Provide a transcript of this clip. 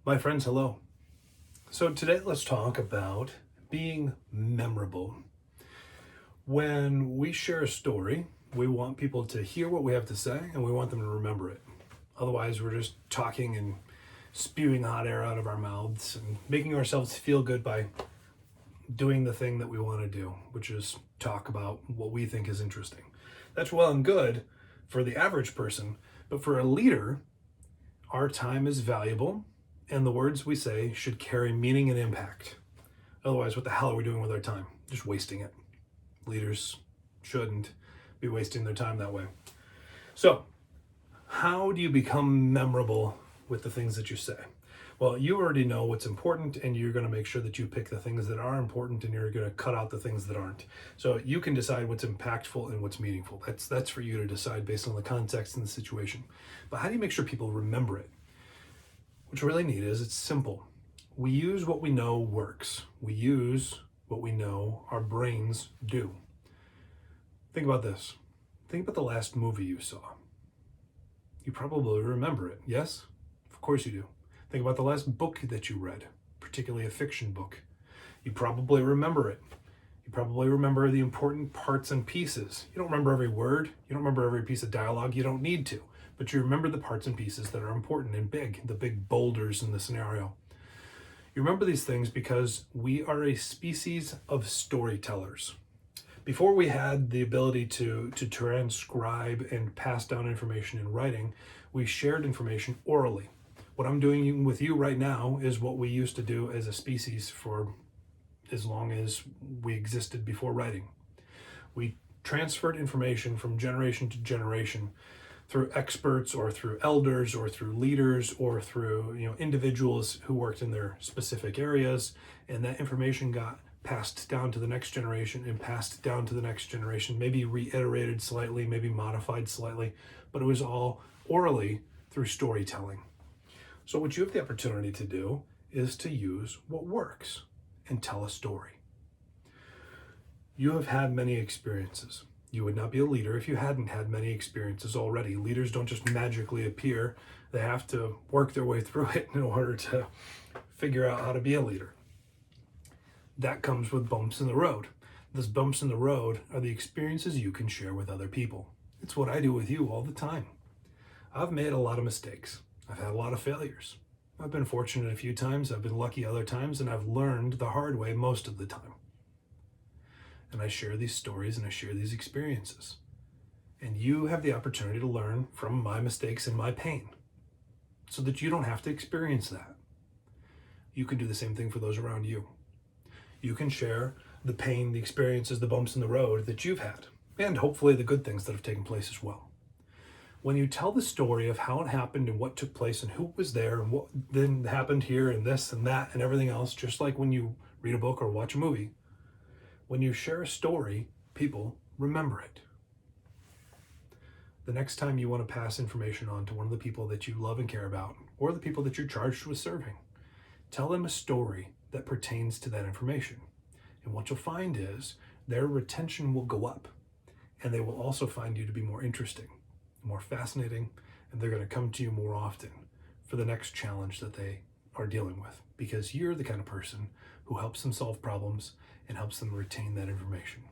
My friends, hello. So today let's talk about being memorable. When we share a story, we want people to hear what we have to say and we want them to remember it. Otherwise, we're just talking and spewing hot air out of our mouths and making ourselves feel good by doing the thing that we want to do, which is talk about what we think is interesting. That's well and good for the average person, but for a leader, our time is valuable and the words we say should carry meaning and impact. Otherwise, what the hell are we doing with our time? Just wasting it. Leaders shouldn't be wasting their time that way. So, how do you become memorable with the things that you say? Well, you already know what's important, and you're going to make sure that you pick the things that are important, and you're going to cut out the things that aren't. So you can decide what's impactful and what's meaningful. That's for you to decide based on the context and the situation. But how do you make sure people remember it? What's really neat is it's simple. We use what we know works. We use what we know our brains do. Think about this. Think about the last movie you saw. You probably remember it, yes? Of course you do. Think about the last book that you read, particularly a fiction book. You probably remember it. You probably remember the important parts and pieces. You don't remember every word. You don't remember every piece of dialogue. You don't need to. But you remember the parts and pieces that are important and big, the big boulders in the scenario. You remember these things because we are a species of storytellers. Before we had the ability to transcribe and pass down information in writing, we shared information orally. What I'm doing with you right now is what we used to do as a species for as long as we existed before writing. We transferred information from generation to generation through experts or through elders or through leaders or through individuals who worked in their specific areas, and that information got passed down to the next generation and passed down to the next generation, maybe reiterated slightly, maybe modified slightly, but it was all orally through storytelling. So what you have the opportunity to do is to use what works and tell a story. You have had many experiences. You would not be a leader if you hadn't had many experiences already. Leaders don't just magically appear. They have to work their way through it in order to figure out how to be a leader. That comes with bumps in the road. Those bumps in the road are the experiences you can share with other people. It's what I do with you all the time. I've made a lot of mistakes. I've had a lot of failures. I've been fortunate a few times, I've been lucky other times, and I've learned the hard way most of the time. And I share these stories and I share these experiences. And you have the opportunity to learn from my mistakes and my pain so that you don't have to experience that. You can do the same thing for those around you. You can share the pain, the experiences, the bumps in the road that you've had, and hopefully the good things that have taken place as well. When you tell the story of how it happened and what took place and who was there and what then happened here and this and that and everything else, just like when you read a book or watch a movie, when you share a story, people remember it. The next time you want to pass information on to one of the people that you love and care about, or the people that you're charged with serving, tell them a story that pertains to that information. And what you'll find is their retention will go up, and they will also find you to be more interesting, more fascinating, and they're going to come to you more often for the next challenge that they are dealing with, because you're the kind of person who helps them solve problems and helps them retain that information.